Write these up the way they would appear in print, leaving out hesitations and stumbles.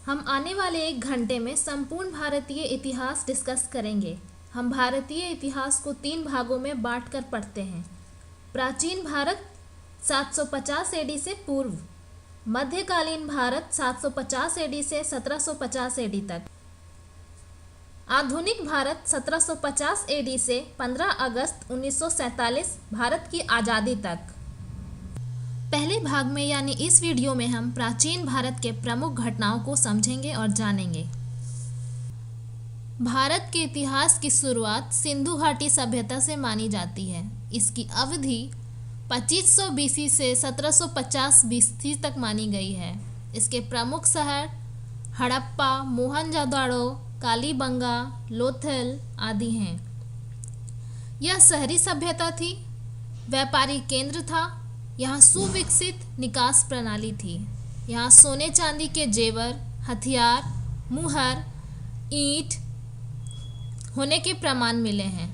हम आने वाले 1 घंटे में संपूर्ण भारतीय इतिहास डिस्कस करेंगे। हम भारतीय इतिहास को 3 भागों में बांटकर पढ़ते हैं। प्राचीन भारत 750 एडी से पूर्व, मध्यकालीन भारत 750 एडी से 1750 एडी तक, आधुनिक भारत 1750 एडी से 15 अगस्त 1947 भारत की आज़ादी तक। पहले भाग में यानी इस वीडियो में हम प्राचीन भारत के प्रमुख घटनाओं को समझेंगे और जानेंगे। भारत के इतिहास की शुरुआत सिंधु घाटी सभ्यता से मानी जाती है। इसकी अवधि 2500 बीसी से 1750 बीसी तक मानी गई है। इसके प्रमुख शहर हड़प्पा, मोहनजोदड़ो, कालीबंगा, लोथल आदि हैं। यह शहरी सभ्यता थी, व्यापारी केंद्र था। यहाँ सुविकसित निकास प्रणाली थी। यहाँ सोने चांदी के जेवर, हथियार, मुहर, ईंट होने के प्रमाण मिले हैं।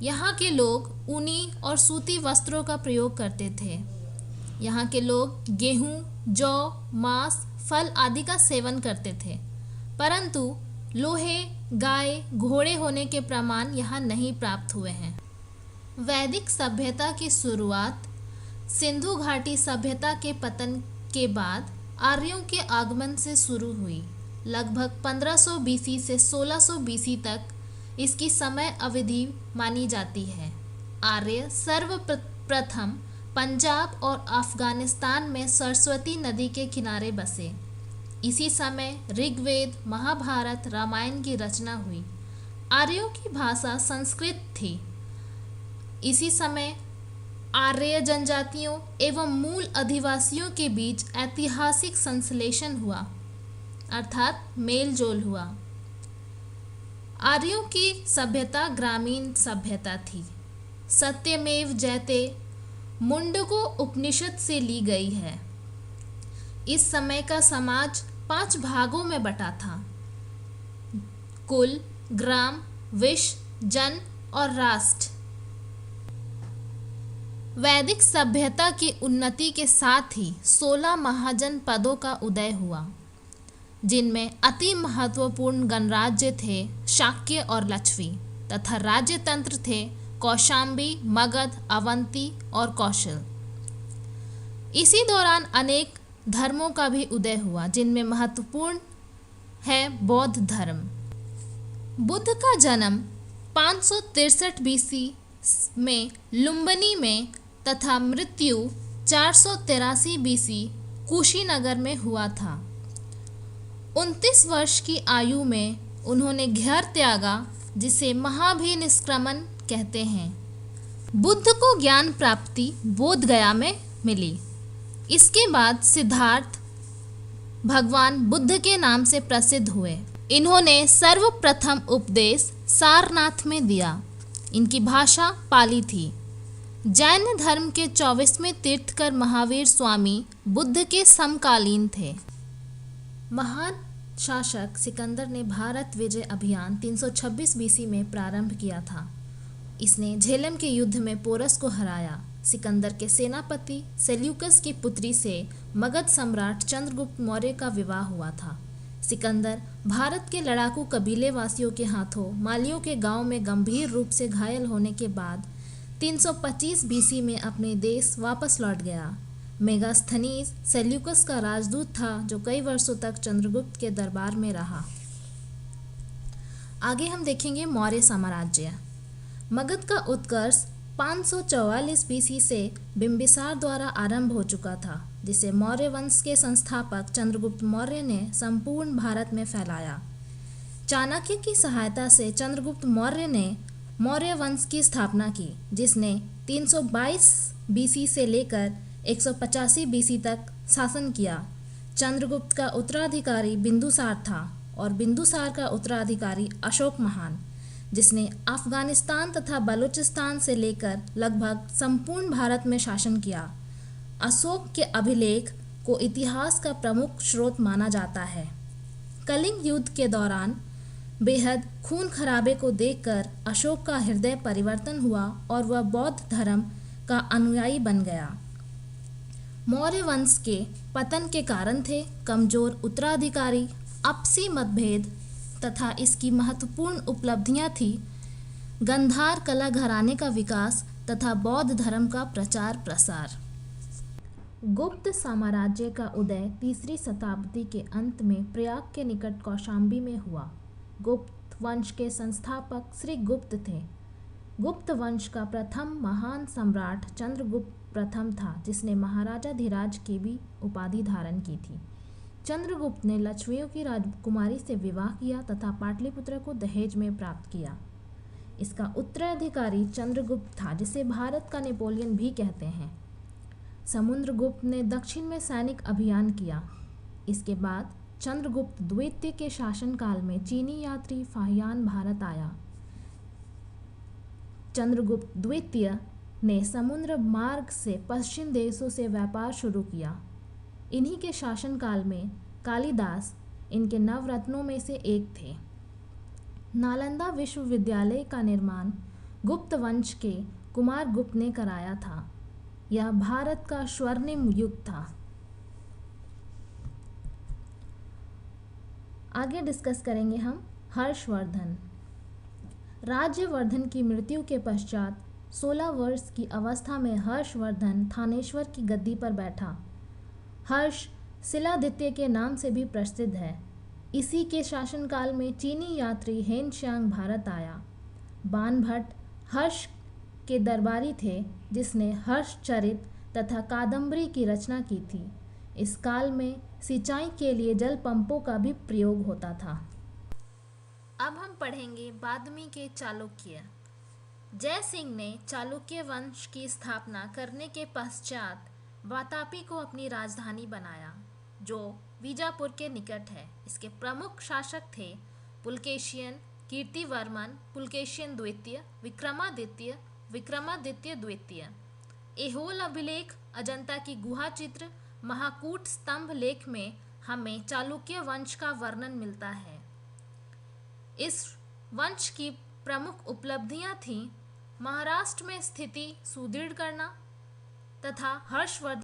यहाँ के लोग ऊनी और सूती वस्त्रों का प्रयोग करते थे। यहाँ के लोग गेहूँ, जौ, मांस, फल आदि का सेवन करते थे, परंतु लोहे, गाय, घोड़े होने के प्रमाण यहाँ नहीं प्राप्त हुए हैं। वैदिक सभ्यता की शुरुआत सिंधु घाटी सभ्यता के पतन के बाद आर्यों के आगमन से शुरू हुई। लगभग 1500 बीसी से 1600 बीसी तक इसकी समय अवधि मानी जाती है। आर्य सर्वप्रथम पंजाब और अफगानिस्तान में सरस्वती नदी के किनारे बसे। इसी समय ऋग्वेद, महाभारत, रामायण की रचना हुई। आर्यों की भाषा संस्कृत थी। इसी समय आर्य जनजातियों एवं मूल अधिवासियों के बीच ऐतिहासिक संश्लेषण हुआ, अर्थात मेलजोल हुआ। आर्यों की सभ्यता ग्रामीण सभ्यता थी। सत्यमेव जयते मुंडको उपनिषद से ली गई है। इस समय का समाज 5 भागों में बटा था: कुल, ग्राम, विश, जन और राष्ट्र। वैदिक सभ्यता की उन्नति के साथ ही 16 महाजन पदों का उदय हुआ, जिनमें अति महत्वपूर्ण गणराज्य थे शाक्य और लक्षवी, तथा राज्य तंत्र थे कौशाम्बी, मगध, अवंती और कौशल। इसी दौरान अनेक धर्मों का भी उदय हुआ, जिनमें महत्वपूर्ण है बौद्ध धर्म। बुद्ध का जन्म 563 बीसी में लुम्बिनी में तथा मृत्यु 483 बीसी कुशीनगर में हुआ था। 29 वर्ष की आयु में उन्होंने घर त्यागा, जिसे महाभिनिष्क्रमण कहते हैं। बुद्ध को ज्ञान प्राप्ति बोध गया में मिली। इसके बाद सिद्धार्थ भगवान बुद्ध के नाम से प्रसिद्ध हुए। इन्होंने सर्वप्रथम उपदेश सारनाथ में दिया। इनकी भाषा पाली थी। जैन धर्म के 24वें तीर्थकर महावीर स्वामी बुद्ध के समकालीन थे। महान शासक सिकंदर ने भारत विजय अभियान 326 बीसी में प्रारंभ किया था। इसने झेलम के युद्ध में पोरस को हराया। सिकंदर के सेनापति सेल्यूकस की पुत्री से मगध सम्राट चंद्रगुप्त मौर्य का विवाह हुआ था। सिकंदर भारत के लड़ाकू कबीले वासियों के हाथों मालियों के गांव में गंभीर रूप से घायल होने के बाद 325 बीसी में अपने देश वापस लौट गया। मेगास्थनीज सेल्यूकस का राजदूत था, जो कई वर्षों तक चंद्रगुप्त के दरबार में रहा। आगे हम देखेंगे मौर्य साम्राज्य। मगध का उत्कर्ष 544 बीसी से बिंबिसार द्वारा आरंभ हो चुका था, जिसे मौर्य वंश के संस्थापक चंद्रगुप्त मौर्य ने संपूर्ण भारत में फैलाया। चाणक्य की सहायता से चंद्रगुप्त मौर्य ने मौर्य वंश की स्थापना की, जिसने 322 बीसी से लेकर 185 बीसी तक शासन किया। चंद्रगुप्त का उत्तराधिकारी बिंदुसार था और बिंदुसार का उत्तराधिकारी अशोक महान, जिसने अफगानिस्तान तथा बलूचिस्तान से लेकर लगभग संपूर्ण भारत में शासन किया। अशोक के अभिलेख को इतिहास का प्रमुख स्रोत माना जाता है। कलिंग युद्ध के दौरान बेहद खून खराबे को देखकर अशोक का हृदय परिवर्तन हुआ और वह बौद्ध धर्म का अनुयायी बन गया। मौर्य वंश के पतन के कारण थे कमजोर उत्तराधिकारी, आपसी मतभेद तथा इसकी महत्वपूर्ण उपलब्धियां थी गांधार कला घराने का विकास तथा बौद्ध धर्म का प्रचार प्रसार। गुप्त साम्राज्य का उदय 3री शताब्दी के अंत में प्रयाग के निकट कौशाम्बी में हुआ। गुप्त वंश के संस्थापक श्री गुप्त थे। गुप्त वंश का प्रथम महान सम्राट चंद्रगुप्त प्रथम था, जिसने महाराजा धीराज की भी उपाधि धारण की थी। चंद्रगुप्त ने लक्ष्मियों की राजकुमारी से विवाह किया तथा पाटलिपुत्र को दहेज में प्राप्त किया। इसका उत्तराधिकारी चंद्रगुप्त था, जिसे भारत का नेपोलियन भी कहते हैं। समुद्रगुप्त ने दक्षिण में सैनिक अभियान किया। इसके बाद चंद्रगुप्त द्वितीय के शासनकाल में चीनी यात्री फाहियान भारत आया। चंद्रगुप्त द्वितीय ने समुद्र मार्ग से पश्चिम देशों से व्यापार शुरू किया। इन्हीं के शासनकाल में कालिदास इनके नवरत्नों में से एक थे। नालंदा विश्वविद्यालय का निर्माण गुप्त वंश के कुमार गुप्त ने कराया था। यह भारत का स्वर्णिम युग था। आगे डिस्कस करेंगे हम हर्षवर्धन। राज्यवर्धन की मृत्यु के पश्चात 16 वर्ष की अवस्था में हर्षवर्धन थानेश्वर की गद्दी पर बैठा। हर्ष शिलादित्य के नाम से भी प्रसिद्ध है। इसी के शासनकाल में चीनी यात्री हेनशांग भारत आया। बाणभट्ट हर्ष के दरबारी थे, जिसने हर्षचरित तथा कादम्बरी की रचना की थी। इस काल में सिंचाई के लिए जल पंपों का भी प्रयोग होता था। अब हम पढ़ेंगे बादमी के चालुक्य। जय सिंह ने चालुक्य वंश की स्थापना करने के पश्चात वातापी को अपनी राजधानी बनाया, जो बीजापुर के निकट है। इसके प्रमुख शासक थे पुलकेशियन कीर्तिवर्मन, पुलकेशियन द्वितीय, विक्रमादित्य द्वितीय। ऐहोल अभिलेख, अजंता की गुहा चित्र, महाकूट स्तंभ लेख में हमें चालुक्य वंश का वर्णन मिलता है। इस वंश की प्रमुख उपलब्धियां थीं महाराष्ट्र में स्थिति सुदृढ़ करना तथा हर्षवर्धन